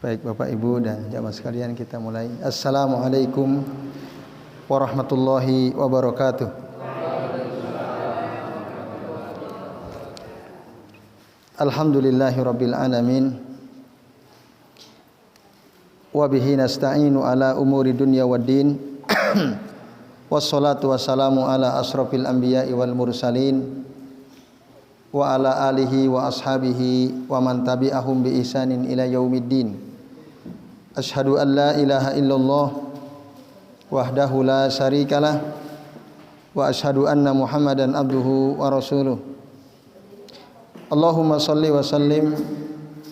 Baik Bapak Ibu dan jamaah sekalian, kita mulai. Assalamualaikum warahmatullahi wabarakatuh. Alhamdulillahirabbil alamin. Wa bihi nasta'inu ala umuri dunya waddin. Wassalatu wassalamu ala asrofil anbiya'i wal mursalin wa ala alihi wa ashabihi wa man tabi'ahum bi ihsanin ila yaumiddin. Asyhadu an la ilaha illallah wahdahu la syarikalah wa asyhadu anna Muhammadan abduhu wa rasuluh. Allahumma shalli wa sallim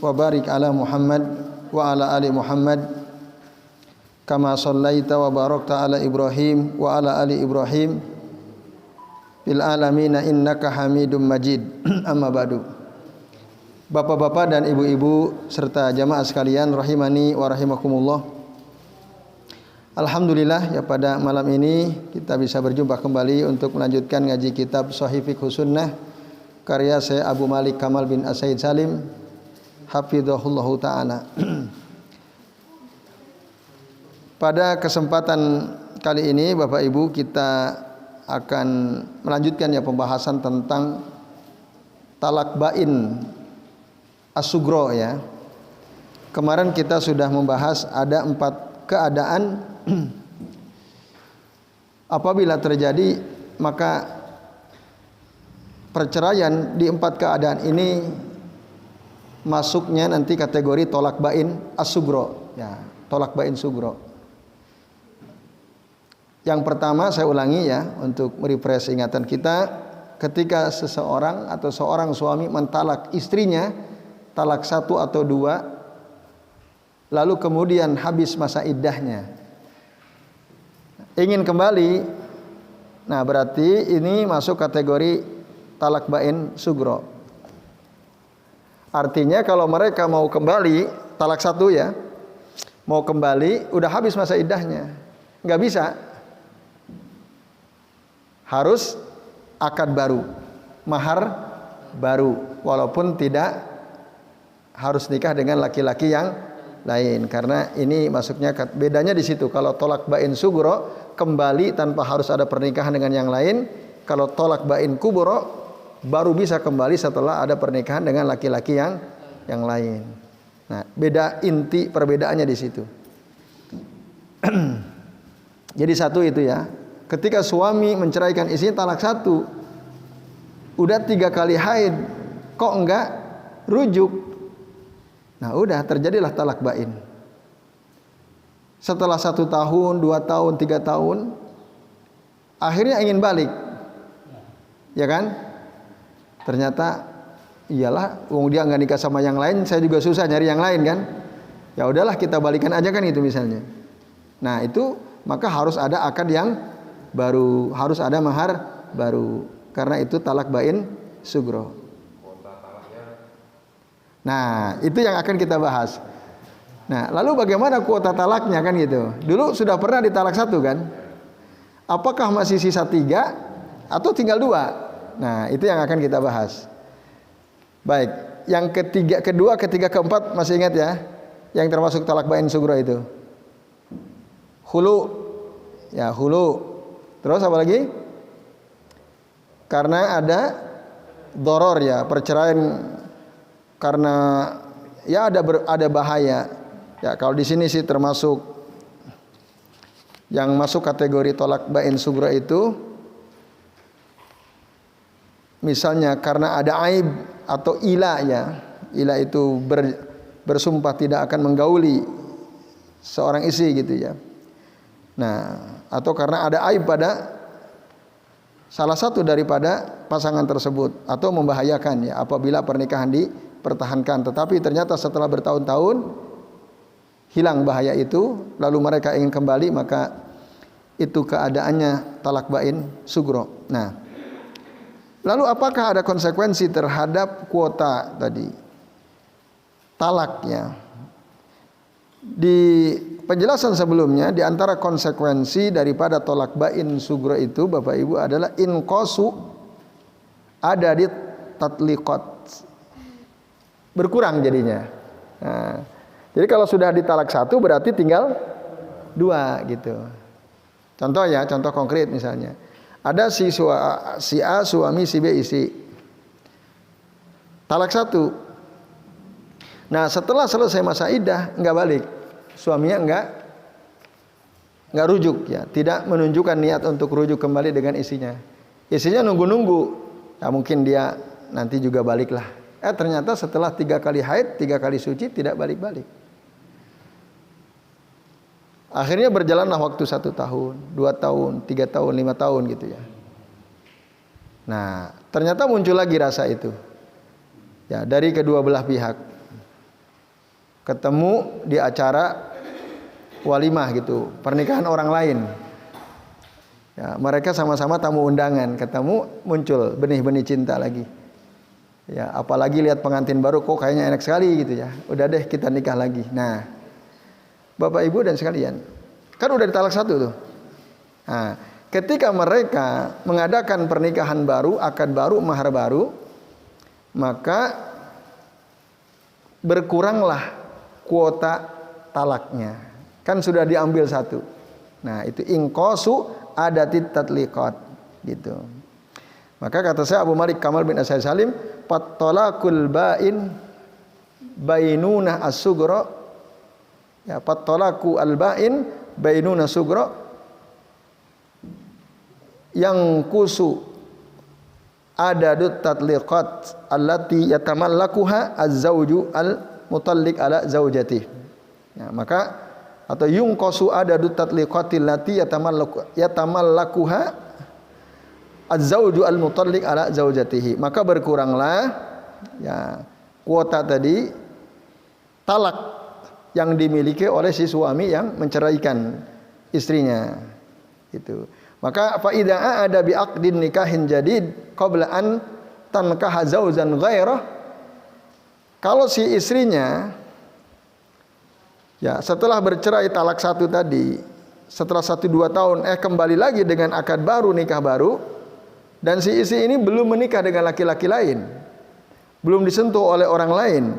wa barik ala Muhammad wa ala ali Muhammad kama shallaita wa barakta ala Ibrahim wa ala ali Ibrahim fil alamin innaka Hamidum Majid. Amma ba'du. Bapak-bapak dan ibu-ibu serta jamaah sekalian rahimani wa rahimakumullah. Alhamdulillah ya, pada malam ini kita bisa berjumpa kembali untuk melanjutkan ngaji kitab Shahih Fiqhus Sunnah karya Syekh Abu Malik Kamal bin As-Said Salim hafizahullahu taala. Pada kesempatan kali ini Bapak Ibu, kita akan melanjutkan ya pembahasan tentang talak bain as-sugro ya. Kemarin kita sudah membahas ada 4 keadaan apabila terjadi maka perceraian di 4 keadaan ini masuknya nanti kategori tolak bain as-sugro ya, tolak bain sugro. Yang pertama saya ulangi ya untuk merefresh ingatan kita, ketika seseorang atau seorang suami mentalak istrinya talak 1 atau 2, lalu kemudian habis masa iddahnya, ingin kembali, nah berarti ini masuk kategori talak bain sugro. Artinya kalau mereka mau kembali, talak 1 ya, mau kembali udah habis masa iddahnya, nggak bisa, harus akad baru, mahar baru, walaupun tidak harus nikah dengan laki-laki yang lain, karena ini masuknya bedanya di situ. Kalau tolak bain sugro kembali tanpa harus ada pernikahan dengan yang lain. Kalau tolak bain kubro baru bisa kembali setelah ada pernikahan dengan laki-laki yang lain. Nah, beda inti perbedaannya di situ. Jadi 1 itu ya. Ketika suami menceraikan istrinya talak 1, udah 3 kali haid kok enggak rujuk. Nah udah terjadilah talak bain. Setelah 1 tahun, 2 tahun, 3 tahun, akhirnya ingin balik, ya kan? Ternyata iyalah, wong dia nggak nikah sama yang lain, saya juga susah nyari yang lain kan? Ya udahlah kita balikan aja kan itu misalnya. Nah itu maka harus ada akad yang baru, harus ada mahar baru, karena itu talak bain sugro. Nah, itu yang akan kita bahas. Nah, lalu bagaimana kuota talaknya kan gitu. Dulu sudah pernah ditalak 1 kan? Apakah masih sisa 3 atau tinggal 2? Nah, itu yang akan kita bahas. Baik, yang kedua, ketiga, keempat masih ingat ya? Yang termasuk talak bain sugro itu. Hulu. Ya, hulu. Terus apa lagi? Karena ada doror ya, perceraian karena ya ada bahaya. Ya kalau di sini sih termasuk yang masuk kategori tolak bain sugro itu, misalnya karena ada aib atau ila ya. Ila itu bersumpah tidak akan menggauli seorang istri gitu ya. Nah, atau karena ada aib pada salah satu daripada pasangan tersebut atau membahayakan ya apabila pernikahan dipertahankan, tetapi ternyata setelah bertahun-tahun hilang bahaya itu, lalu mereka ingin kembali, maka itu keadaannya talak bain sugro. Nah, lalu apakah ada konsekuensi terhadap kuota tadi talaknya? Di penjelasan sebelumnya, di antara konsekuensi daripada tolak bain sugro itu Bapak Ibu adalah inqasu ada di tatliqat, berkurang jadinya. Nah, Jadi kalau sudah ditalak 1 berarti tinggal 2 gitu. Contoh ya, contoh konkret misalnya. Ada si A suami, si B istri. Talak 1. Nah, setelah selesai masa iddah enggak balik. Suaminya enggak rujuk ya, tidak menunjukkan niat untuk rujuk kembali dengan istrinya. Istrinya nunggu-nunggu. Ya mungkin dia nanti juga baliklah. Ternyata setelah 3 kali haid, 3 kali suci tidak balik-balik. Akhirnya berjalanlah waktu 1 tahun, 2 tahun, 3 tahun, 5 tahun gitu ya. Nah, ternyata muncul lagi rasa itu. Ya, dari kedua belah pihak. Ketemu di acara walimah gitu, pernikahan orang lain. Ya, mereka sama-sama tamu undangan, ketemu muncul benih-benih cinta lagi. Ya, apalagi lihat pengantin baru kok kayaknya enak sekali gitu ya. Udah deh kita nikah lagi. Nah, Bapak Ibu dan sekalian, kan udah ditalak 1 tuh. Nah, ketika mereka mengadakan pernikahan baru, akad baru, mahar baru, maka berkuranglah kuota talaknya. Kan sudah diambil 1. Nah, itu inqasu adatit tatliqat gitu. Maka kata saya Abu Malik Kamal bin Asy Salim, "Fattalaqul ba'in bainuna as-sughra." Ya, fattalaqu al-ba'in bainuna sughra yang kusu adadut tatliqat allati yatamallakuha az-zawju al-mutalliq ala zaujatihi. Ya, maka atau yunqasu adadut tatliqatil lati yatamallakuha az-zawju al-mutalliq ala zaujatihi. Maka berkuranglah ya kuota tadi talak yang dimiliki oleh si suami yang menceraikan istrinya. Itu. Maka fa idza ada bi aqdin nikahin jadid qabla an tankaha zauzan ghairah, kalau si istrinya ya setelah bercerai talak 1 tadi, setelah 1-2 tahun kembali lagi dengan akad baru, nikah baru, dan si istri ini belum menikah dengan laki-laki lain, belum disentuh oleh orang lain,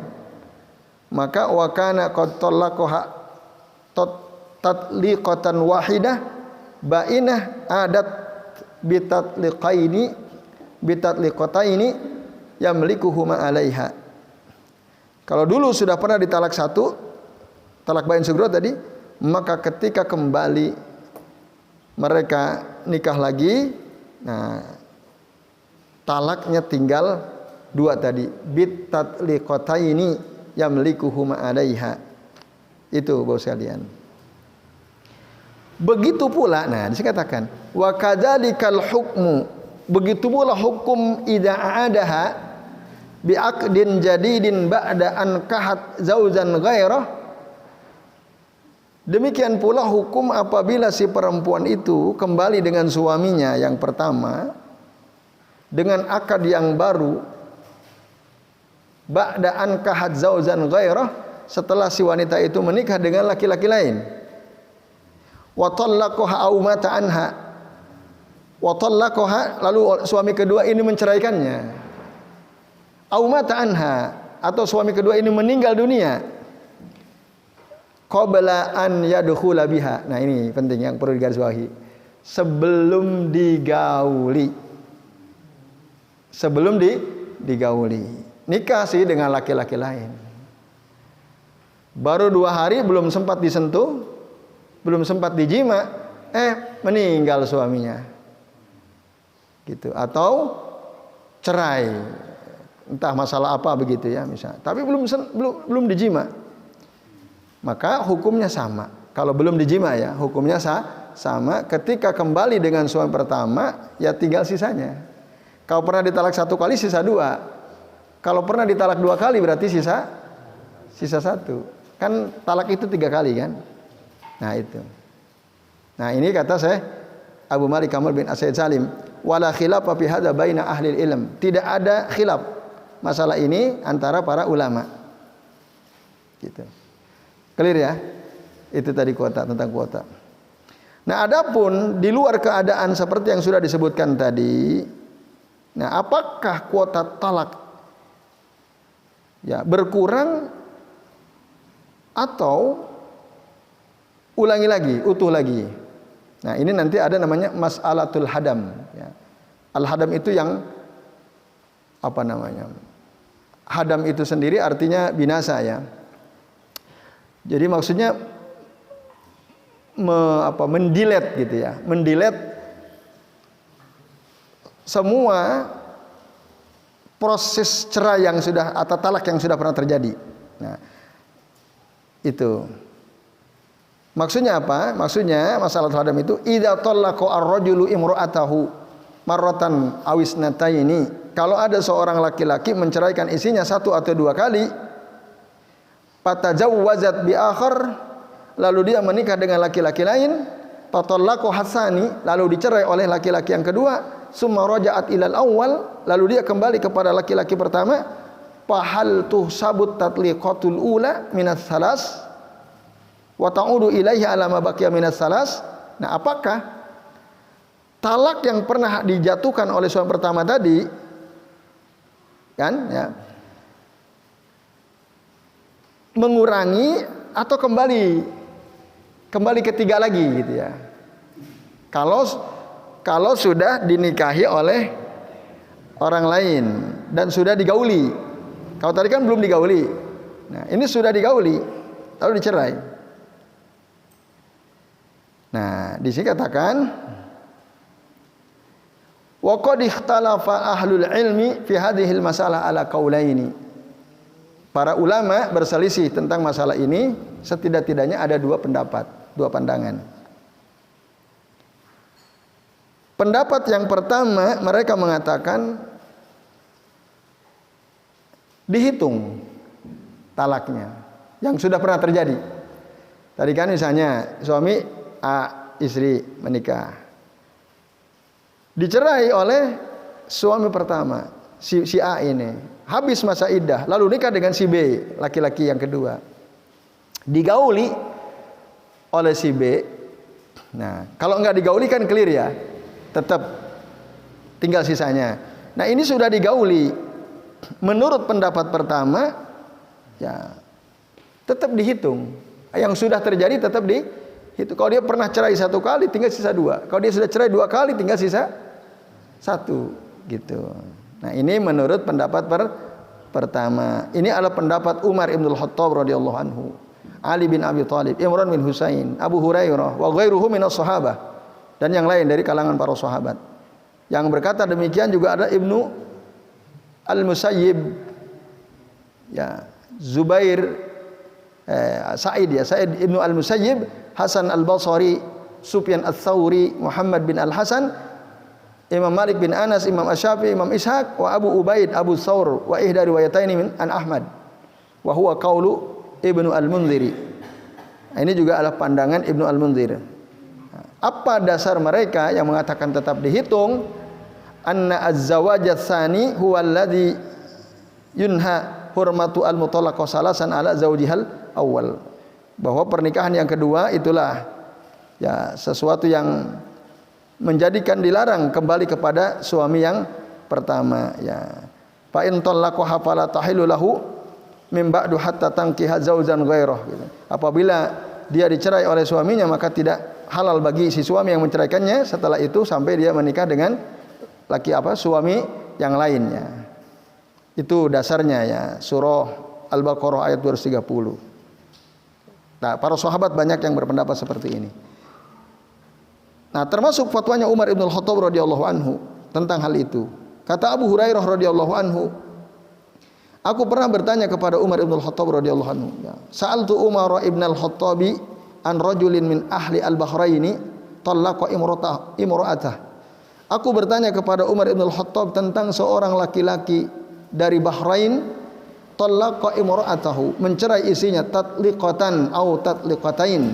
maka wa kana qad talaqaha tatliqatan wahidah ba'inah adat bitatliqataini yamlikuhuma 'alaiha. Kalau dulu sudah pernah ditalak 1, talak bain sughra tadi, maka ketika kembali mereka nikah lagi, nah talaknya tinggal 2 tadi, bitatliqataini yamlikuhuma 'alaiha. Itu Bapak sekalian. Begitu pula, nah dikatakan wa kadzalikal hukmu, begitu pula hukum idza a'adaha bi aqdin jadidin ba'da an kahat zauzan ghairah. Demikian pula hukum apabila si perempuan itu kembali dengan suaminya yang pertama dengan akad yang baru, ba'da an kahat zauzan ghairah, setelah si wanita itu menikah dengan laki-laki lain. Wa talaqaha aw mata anha, wa talaqaha, lalu suami kedua ini menceraikannya, aw mata anha, atau suami kedua ini meninggal dunia, qabla an yadkhula biha. Nah ini penting yang perlu digarisbawahi, sebelum digauli, sebelum digauli, nikah sih dengan laki-laki lain, baru 2 hari belum sempat disentuh, belum sempat dijima, meninggal suaminya, gitu, atau cerai, entah masalah apa begitu ya misalnya, tapi belum dijima, maka hukumnya sama. Kalau belum dijima ya hukumnya sama. Ketika kembali dengan suami pertama ya tinggal sisanya. Kalau pernah ditalak 1 kali sisa 2, kalau pernah ditalak 2 kali berarti sisa 1. Kan talak itu 3 kali kan. Nah itu. Nah ini kata saya Abu Malik Kamal bin Asy Salim, wala khilafa fi hadza baina ahli ilm. Tidak ada khilaf masalah ini antara para ulama. Gitu. Clear ya? Itu tadi kuota, tentang kuota. Nah, adapun di luar keadaan seperti yang sudah disebutkan tadi, nah apakah kuota talak ya berkurang atau ulangi lagi, utuh lagi. Nah, ini nanti ada namanya mas'alatul hadam ya. Al-hadam itu yang apa namanya? Hadam itu sendiri artinya binasa ya. Jadi maksudnya mendilet gitu ya, mendilet semua proses cerai yang sudah atau talak yang sudah pernah terjadi. Nah, itu. Maksudnya apa? Maksudnya masalah hadam itu idza talaqa ar-rajulu imra'atahu marratan awisnataini. Kalau ada seorang laki-laki menceraikan istrinya satu atau dua kali, fatajawwazat bi akhar, lalu dia menikah dengan laki-laki lain, fatallaqu hasani, lalu dicerai oleh laki-laki yang kedua, summa raja'at ilal awwal, lalu dia kembali kepada laki-laki pertama, fahal tuhsabut tatliqatul ula minas salas wa ta'udu ilaihi ala ma baqiya minas salas. Nah, apakah talak yang pernah dijatuhkan oleh suami pertama tadi kan ya mengurangi atau kembali ketiga lagi gitu ya. Kalau sudah dinikahi oleh orang lain dan sudah digauli. Kalau tadi kan belum digauli. Nah, ini sudah digauli lalu dicerai. Nah, di sini katakan wa qad ikhtalafa ahlul ilmi fi hadhil masalah ala qaulaini. Para ulama berselisih tentang masalah ini, setidak-tidaknya ada dua pendapat, dua pandangan. Pendapat yang pertama, mereka mengatakan dihitung talaknya yang sudah pernah terjadi. Tadi kan misalnya suami A, istri menikah, dicerai oleh suami pertama, si A ini, habis masa iddah, lalu nikah dengan si B, laki-laki yang kedua, digauli oleh si B. Nah, kalau nggak digauli kan clear ya, tetap tinggal sisanya. Nah, ini sudah digauli, menurut pendapat pertama, ya tetap dihitung. Yang sudah terjadi tetap dihitung. Kalau dia pernah cerai satu kali, tinggal sisa dua. Kalau dia sudah cerai dua kali, tinggal sisa satu, gitu. Nah, ini menurut pendapat pertama. Ini adalah pendapat Umar ibn al-Khattab radhiyallahu anhu, Ali bin Abi Thalib, Imran bin Husain, Abu Hurairah, wa ghairuhum minas sahabah, dan yang lain dari kalangan para sahabat. Yang berkata demikian juga ada Ibnu Al-Musayyib, ya, Zubair, Sa'id Ibnu Al-Musayyib, Hasan Al-Basri, Sufyan Ats-Tsauri, Muhammad bin Al-Hasan, Imam Malik bin Anas, Imam Asy-Syafi'i, Imam Ishaq, wa Abu Ubaid, Abu Thawr, wa ihda riwayataini min an Ahmad, wa huwa qaulu Ibnu Al-Munziri. Ini juga adalah pandangan Ibnu Al-Munzir. Apa dasar mereka yang mengatakan tetap dihitung? Anna az-zawajat tsani huwa alladhi yunha hurmatu al-mutallaqah salasan ala zawjihal awal. Bahwa pernikahan yang kedua itulah ya sesuatu yang menjadikan dilarang kembali kepada suami yang pertama ya. Fa in talaqaha fala tahillu lahu min ba'du hatta tankiha zawjan ghairah gitu. Apabila dia dicerai oleh suaminya maka tidak halal bagi si suami yang menceraikannya setelah itu sampai dia menikah dengan suami yang lainnya. Itu dasarnya ya, surah Al-Baqarah ayat 230. Nah, para sahabat banyak yang berpendapat seperti ini. Nah, termasuk fatwanya Umar ibn al-Khattab radhiyallahu anhu tentang hal itu. Kata Abu Hurairah radhiyallahu anhu, aku pernah bertanya kepada Umar ibn al-Khattab radhiyallahu anhu, ya, sa'altu Umar ibn al-Khattabi an rajulin min ahli al-Bahraini talaqa imra'atah. Aku bertanya kepada Umar ibn al-Khattab tentang seorang laki-laki dari Bahrain, talaqa imra'atahu, mencerai istrinya, tatliqatan au tatliqatain,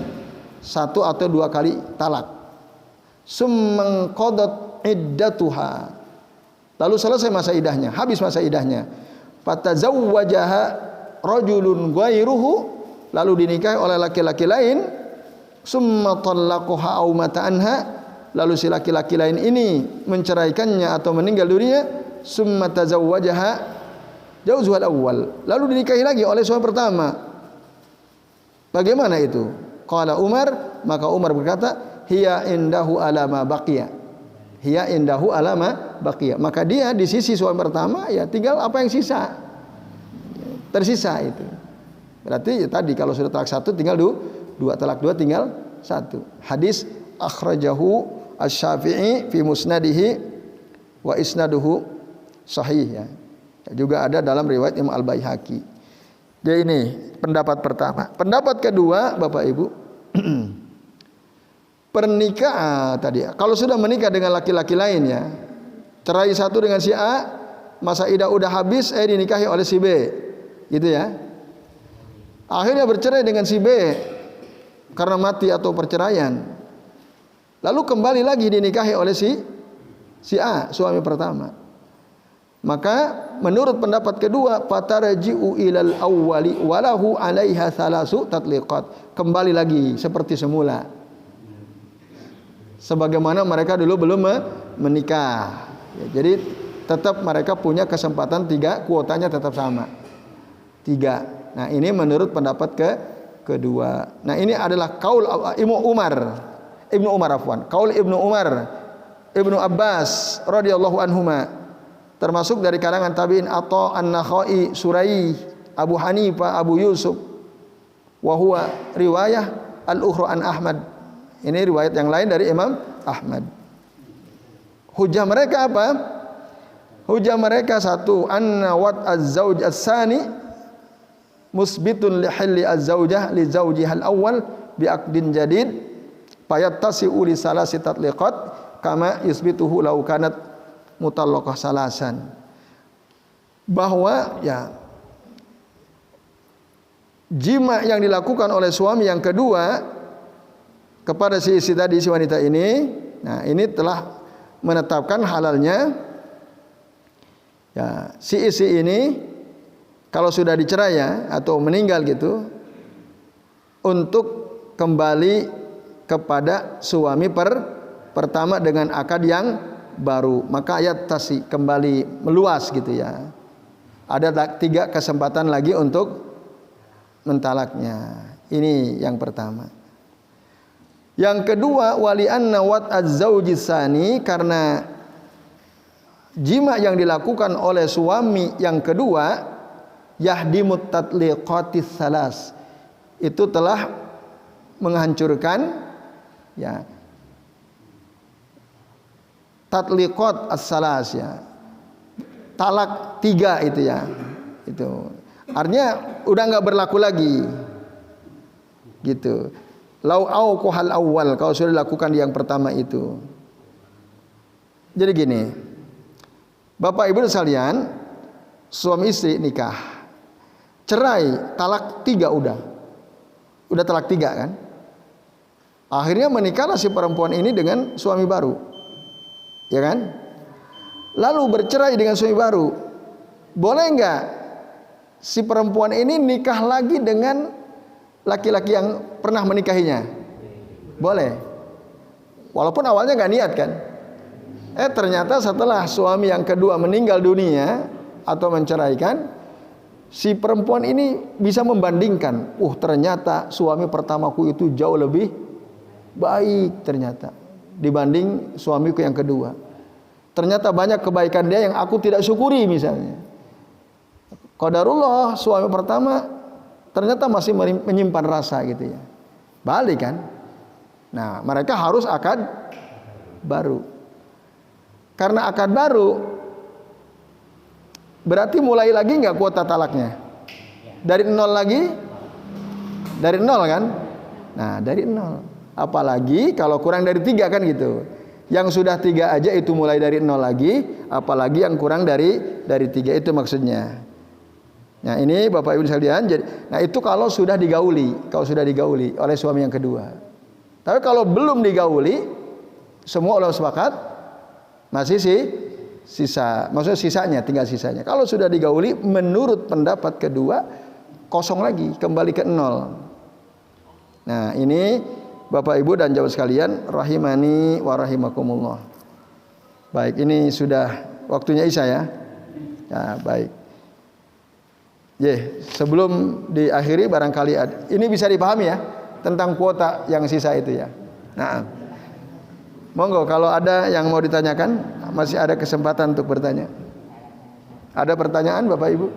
satu atau dua kali talak. Summan qadat iddatuha, lalu selesai masa iddahnya, habis masa iddahnya. Fatazawwajaha rajulun ghairuhu, lalu dinikahi oleh laki-laki lain. Summa talaqaha au mata anha, lalu si laki-laki lain ini menceraikannya atau meninggal dunia. Summa tazawwajaha jauzuhal awwal, lalu dinikahi lagi oleh suami pertama. Bagaimana itu? Qala Umar, maka Umar berkata, hiya indahu alama baqiya. Hiya indahu alama baqiya. Maka dia di sisi suami pertama ya tinggal apa yang sisa. Tersisa itu. Berarti ya tadi kalau sudah talak satu tinggal dua, talak dua tinggal satu. Hadis akhrajahu Asy-Syafi'i fi musnadihi wa isnaduhu sahih ya. Juga ada dalam riwayat Imam Al-Baihaqi. Jadi ini pendapat pertama. Pendapat kedua, Bapak Ibu, pernikahan tadi. Kalau sudah menikah dengan laki-laki lain ya, cerai satu dengan si A, masa idah udah habis, dinikahi oleh si B, gitu ya. Akhirnya bercerai dengan si B karena mati atau perceraian. Lalu kembali lagi dinikahi oleh si A, suami pertama. Maka menurut pendapat kedua, fataraji'u ilal awwali walahu 'alaiha thalasu tatliqat. Kembali lagi seperti semula. Sebagaimana mereka dulu belum menikah. Ya, jadi tetap mereka punya kesempatan 3, kuotanya tetap sama. 3. Nah, ini menurut pendapat kedua. Nah, ini adalah kaul Ibnu Umar afwan. Kaul Ibnu Umar, Ibnu Abbas radhiyallahu anhuma. Termasuk dari kalangan tabi'in Atha, An-Nakhai, Surai, Abu Hanifah, Abu Yusuf. Wa huwa riwayah al-ukhra an Ahmad. Ini riwayat yang lain dari Imam Ahmad. Hujah mereka apa? Hujah mereka satu, anna wat az-zauj as-sani musbitun li hilli az-zaujah li zaujiha al-awwal bi aqdin jadid fayattasi'u li salasi tatliqat kama yusbituhu law kanat mutallaqah salasan. Bahwa ya jima yang dilakukan oleh suami yang kedua kepada si istri tadi, si wanita ini, nah ini telah menetapkan halalnya ya si istri ini kalau sudah dicerai ya atau meninggal gitu untuk kembali kepada suami pertama dengan akad yang baru. Maka ayat tasi kembali meluas gitu ya. Ada 3 kesempatan lagi untuk mentalaknya. Ini yang pertama. Yang kedua, wali anna wat az-zaujisani, karena jima yang dilakukan oleh suami yang kedua yahdimut tatliqatis salas, itu telah menghancurkan ya tatliqat as-salas ya. Talak 3 itu ya. Itu. Artinya udah enggak berlaku lagi. Gitu. Lau auqahal awwal, kalau sudah dilakukan di yang pertama itu. Jadi gini. Bapak Ibu sekalian, suami istri nikah. Cerai, talak 3 udah. Udah talak 3 kan? Akhirnya menikahlah si perempuan ini dengan suami baru. Ya kan? Lalu bercerai dengan suami baru. Boleh enggak si perempuan ini nikah lagi dengan laki-laki yang pernah menikahinya? Boleh. Walaupun awalnya enggak niat kan. Ternyata setelah suami yang kedua meninggal dunia atau menceraikan, si perempuan ini bisa membandingkan, ternyata suami pertamaku itu jauh lebih baik ternyata dibanding suamiku yang kedua. Ternyata banyak kebaikan dia yang aku tidak syukuri misalnya. Qadarullah suami pertama ternyata masih menyimpan rasa gitu ya. Balik kan? Nah, mereka harus akad baru. Karena akad baru berarti mulai lagi enggak kuota talaknya? Dari 0 lagi? Dari 0 kan? Nah, dari 0. Apalagi kalau kurang dari 3 kan gitu. Yang sudah 3 aja itu mulai dari 0 lagi, apalagi yang kurang dari 3, itu maksudnya. Nah, ini Bapak Ibu sekalian, nah itu kalau sudah digauli oleh suami yang kedua. Tapi kalau belum digauli, semua ulama sepakat masih sisa, maksudnya sisanya, tinggal sisanya. Kalau sudah digauli, menurut pendapat kedua, kosong lagi, kembali ke 0. Nah, ini Bapak Ibu dan jamaah sekalian rahimani wa rahimakumullah. Baik, ini sudah waktunya Isya ya. Ya, baik. Sebelum diakhiri barangkali ini bisa dipahami ya tentang kuota yang sisa itu ya. Nah, monggo kalau ada yang mau ditanyakan, masih ada kesempatan untuk bertanya. Ada pertanyaan Bapak Ibu?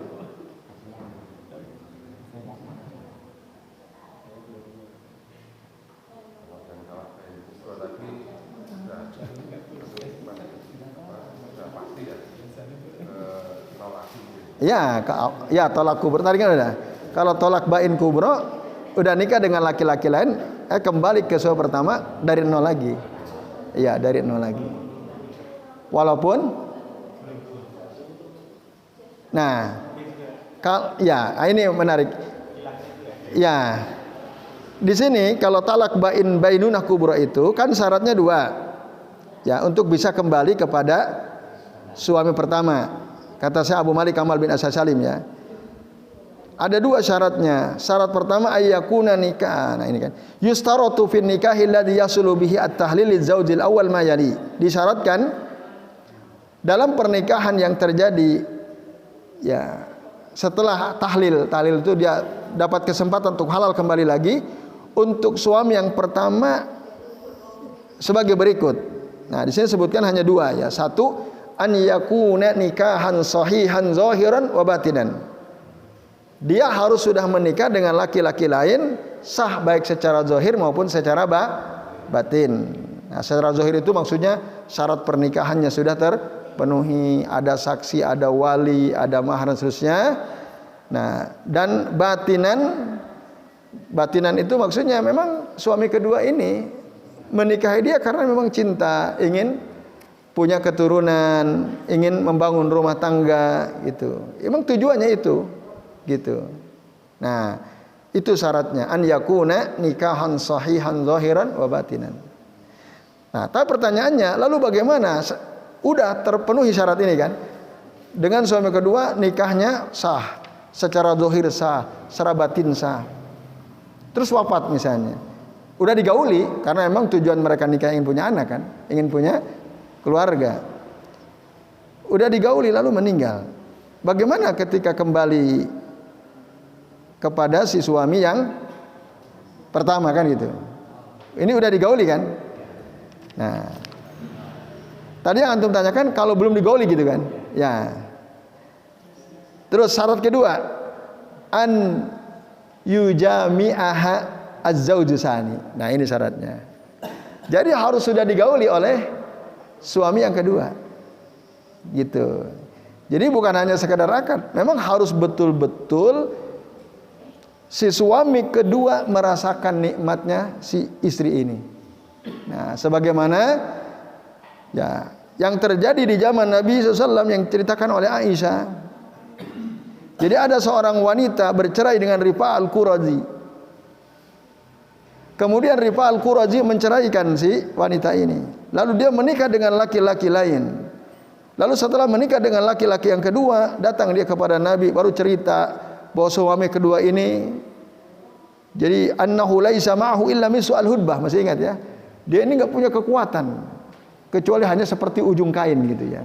Ya tolak kubur tadi kan udah. Kalau tolak bain kubro udah nikah dengan laki-laki lain, kembali ke suami pertama dari nol lagi. Iya, dari nol lagi. Walaupun ini menarik. Ya. Di sini kalau talak bainunah kubro itu kan syaratnya 2. Ya, untuk bisa kembali kepada suami pertama. Kata saya Abu Malik Kamal bin Asad Salim ya. Ada 2 syaratnya. Syarat pertama ayyakuna nikah. Nah ini kan. Yustaratu fin nikahi alladhi yasulu bihi at-tahlil lizaujil awal ma yali. Disyaratkan dalam pernikahan yang terjadi ya setelah tahlil itu dia dapat kesempatan untuk halal kembali lagi untuk suami yang pertama sebagai berikut. Nah, di sini sebutkan hanya 2 ya. 1 an yakuna nikahan sahihan zahiran wa batinan. Dia harus sudah menikah dengan laki-laki lain sah baik secara zahir maupun secara batin. Nah, secara zahir itu maksudnya syarat pernikahannya sudah terpenuhi, ada saksi, ada wali, ada mahar dan seterusnya. Nah, dan batinan itu maksudnya memang suami kedua ini menikahi dia karena memang cinta, ingin punya keturunan, ingin membangun rumah tangga gitu. Emang tujuannya itu gitu. Nah, itu syaratnya an yakuna nikahan sahihan zahiran wa batinan. Nah, tapi pertanyaannya, lalu bagaimana? Udah terpenuhi syarat ini kan? Dengan suami kedua nikahnya sah, secara zahir sah, secara batin sah. Terus wafat misalnya. Udah digauli karena memang tujuan mereka nikah ingin punya anak kan, ingin punya keluarga. Udah digauli lalu meninggal. Bagaimana ketika kembali kepada si suami yang pertama kan gitu. Ini udah digauli kan? Nah, tadi yang antum tanyakan kalau belum digauli gitu kan? Ya. Terus syarat kedua, an yujami'aha az-zawju sani. Nah, ini syaratnya. Jadi harus sudah digauli oleh suami yang kedua. Gitu. Jadi bukan hanya sekedar akad, memang harus betul-betul si suami kedua merasakan nikmatnya si istri ini. Nah, sebagaimana ya yang terjadi di zaman Nabi SAW yang diceritakan oleh Aisyah. Jadi ada seorang wanita bercerai dengan Rifa' al-Qurazi. Kemudian Rifa' al-Qurazi menceraikan si wanita ini. Lalu dia menikah dengan laki-laki lain. Lalu setelah menikah dengan laki-laki yang kedua, datang dia kepada Nabi baru cerita bahwa suami kedua ini jadi annahu laisa ma'ahu illa misu al-hudbah, masih ingat ya? Dia ini enggak punya kekuatan kecuali hanya seperti ujung kain gitu ya.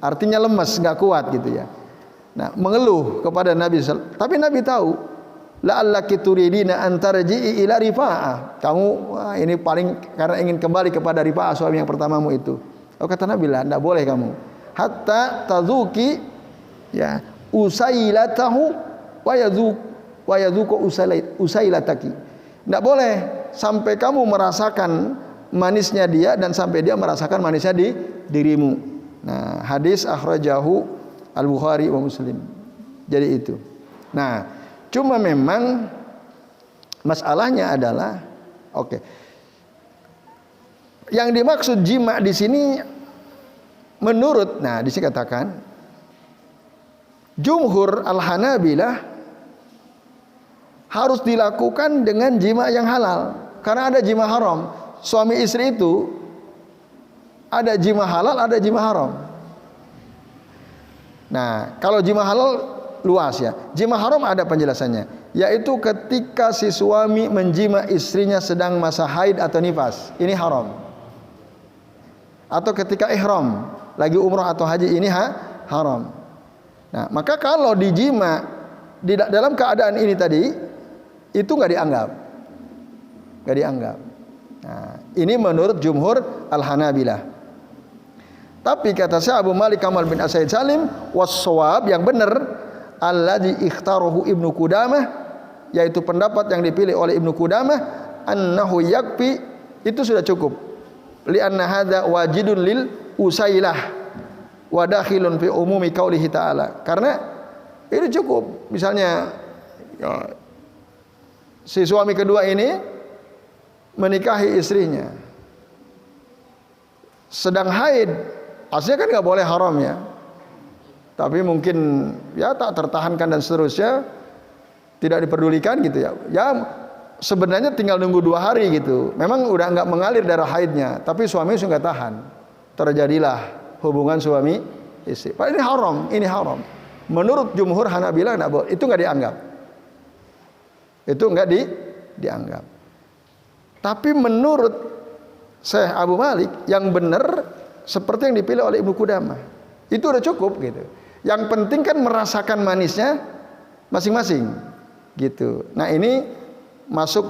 Artinya lemas, enggak kuat gitu ya. Nah, mengeluh kepada Nabi. Tapi Nabi tahu, la'allaki turidina an tarji'i ila Rifa'ah. Kamu ini paling karena ingin kembali kepada Rifa'ah suami yang pertamamu itu. Oh, kata Nabi, lah enggak boleh kamu. Hatta tazuki ya usailatahu wa yadzuku usailataki. Enggak boleh sampai kamu merasakan manisnya dia dan sampai dia merasakan manisnya di dirimu. Nah, hadis akhrajahu Al-Bukhari wa Muslim. Jadi itu. Nah, cuma memang masalahnya adalah yang dimaksud jima di sini menurut di sini katakan jumhur Al-Hanabilah harus dilakukan dengan jima yang halal. Karena ada jima haram. Suami istri itu ada jima halal, ada jima haram. Nah, kalau jima halal luas ya. Jima haram ada penjelasannya, yaitu ketika si suami menjima istrinya sedang masa haid atau nifas, ini haram. Atau ketika ihram, lagi umrah atau haji, ini haram. Nah, maka kalau dijima dalam keadaan ini tadi itu nggak dianggap. Nah, ini menurut jumhur al-Hanabilah. Tapi kata Syekh Abu Malik Kamal bin As-Said Salim, was-shawab, yang benar, alladzi ikhtarahu Ibnu Qudamah, yaitu pendapat yang dipilih oleh Ibnu Qudamah, annahu yakfi, itu sudah cukup. Li'anna hadza wajidun lil usailah wa dakhilun fi umumi qaulihi ta'ala. Karena itu cukup. Misalnya ya, si suami kedua ini menikahi istrinya sedang haid, aslinya kan nggak boleh haram ya, tapi mungkin ya tak tertahankan dan seterusnya, tidak diperdulikan gitu ya. Ya sebenarnya tinggal nunggu 2 hari gitu. Memang udah nggak mengalir darah haidnya, tapi suami sudah nggak tahan. Terjadilah hubungan suami istri. Padahal ini haram. Menurut jumhur Hanabilah nggak boleh. Itu nggak dianggap. Itu nggak dianggap. Tapi menurut Syekh Abu Malik yang benar seperti yang dipilih oleh Ibnu Qudamah. Itu udah cukup gitu. Yang penting kan merasakan manisnya masing-masing gitu. Nah, ini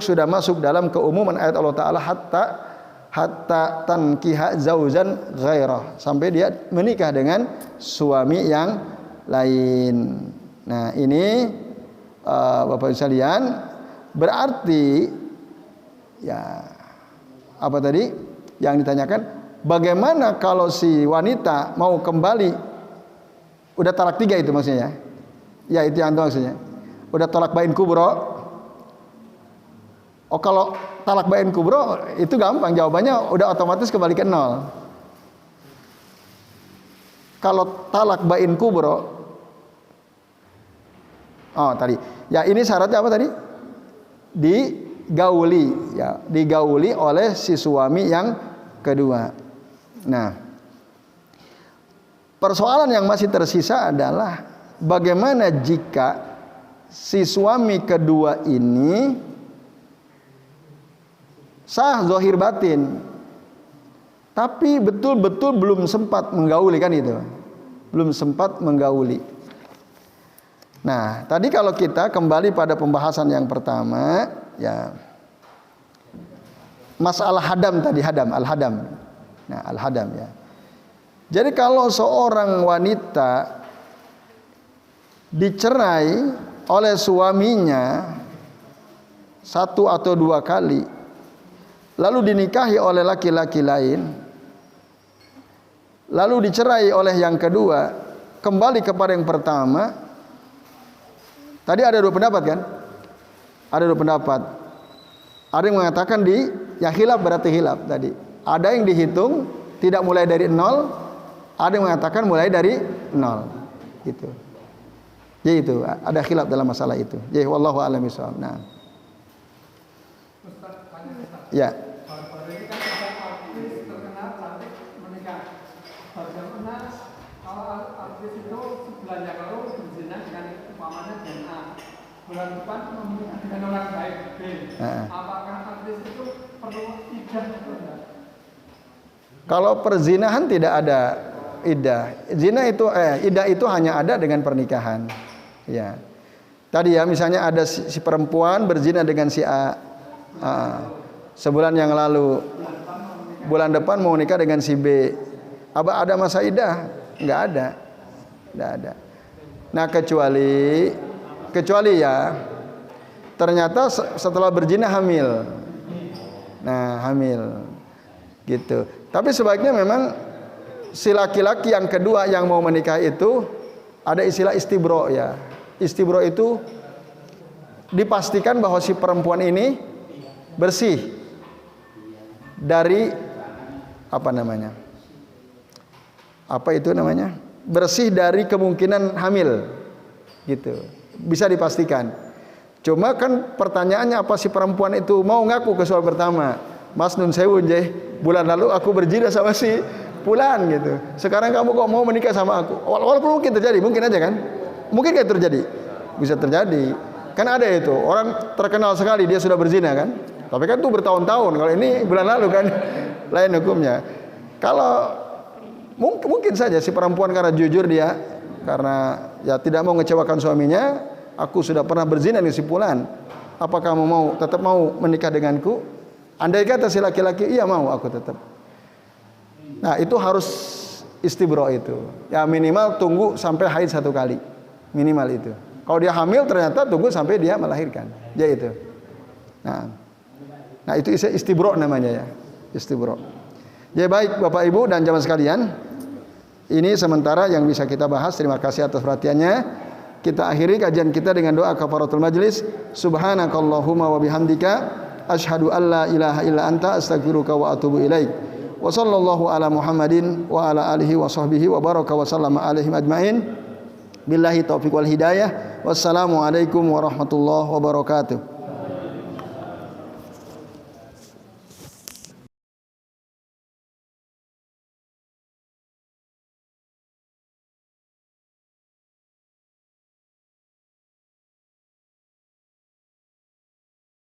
sudah masuk dalam keumuman ayat Allah Ta'ala hatta tankiha zauzan ghairah, sampai dia menikah dengan suami yang lain. Nah, ini Bapak Ibu sekalian, berarti ya apa tadi yang ditanyakan, bagaimana kalau si wanita mau kembali, udah talak 3 itu maksudnya ya, itu yang itu maksudnya, udah talak bain kubro. Oh, kalau talak bain kubro itu gampang, jawabannya udah otomatis kembali ke 0. Kalau talak bain kubro, oh tadi ya, ini syaratnya apa tadi? Digauli ya, digauli oleh si suami yang kedua. Nah, persoalan yang masih tersisa adalah bagaimana jika si suami kedua ini sah zahir batin, tapi betul-betul belum sempat menggauli, kan itu, belum sempat menggauli. Nah, tadi kalau kita kembali pada pembahasan yang pertama ya, masalah hadam tadi, al-hadam. Nah, al-hadam ya. Jadi kalau seorang wanita dicerai oleh suaminya 1 atau 2 kali, lalu dinikahi oleh laki-laki lain, lalu dicerai oleh yang kedua, kembali kepada yang pertama. Tadi ada 2 pendapat kan? Ada 2 pendapat. Ada yang mengatakan ya khilaf, berarti khilaf tadi. Ada yang dihitung tidak mulai dari 0, ada yang mengatakan mulai dari 0. Gitu. Ya itu, ada khilaf dalam masalah itu. Ya wallahu a'lam bishawab. Nah. Ya. Bulan depan menikah dengan orang baik B. Apakah artis itu perlu iddah atau tidak? Kalau perzinahan tidak ada iddah. Iddah itu hanya ada dengan pernikahan. Ya. Tadi ya, misalnya ada si perempuan berzina dengan si A. Sebulan yang lalu, bulan depan mau nikah dengan si B. Apa ada masa iddah? Enggak ada. Nah, kecuali ya ternyata setelah berzina hamil. Nah, hamil gitu. Tapi sebaiknya memang si laki-laki yang kedua yang mau menikah itu ada istilah istibro ya. Istibro itu dipastikan bahwa si perempuan ini bersih dari bersih dari kemungkinan hamil gitu. Bisa dipastikan. Cuma kan pertanyaannya, apa si perempuan itu mau ngaku ke suami pertama, Mas nun sewu nggih, bulan lalu aku berzina sama si fulan gitu. Sekarang kamu kok mau menikah sama aku? Walaupun mungkin terjadi, mungkin aja kan? Mungkin kayak terjadi. Bisa terjadi. Kan ada itu, orang terkenal sekali dia sudah berzina kan? Tapi kan itu bertahun-tahun. Kalau ini bulan lalu kan lain hukumnya. Kalau mungkin saja si perempuan karena jujur dia, karena ya tidak mau mengecewakan suaminya, aku sudah pernah berzina dengan si fulan, apakah kamu tetap mau menikah denganku? Andai kata si laki-laki, iya mau aku tetap. Nah, itu harus istibro itu. Ya minimal tunggu sampai haid 1 kali. Minimal itu. Kalau dia hamil ternyata tunggu sampai dia melahirkan. Ya itu. Nah itu istibro namanya ya. Istibro. Ya baik Bapak Ibu dan jamaah sekalian, ini sementara yang bisa kita bahas. Terima kasih atas perhatiannya. Kita akhiri kajian kita dengan doa kafaratul majlis. Subhanakallahumma wa bihamdika asyhadu an la ilaha illa anta astaghfiruka wa atubu ilaik. Wa sallallahu ala Muhammadin wa ala alihi wa sahbihi wa baraka wa sallama alaihim ajmain. Billahi taufiq wal hidayah. Wassalamu alaikum warahmatullahi wabarakatuh.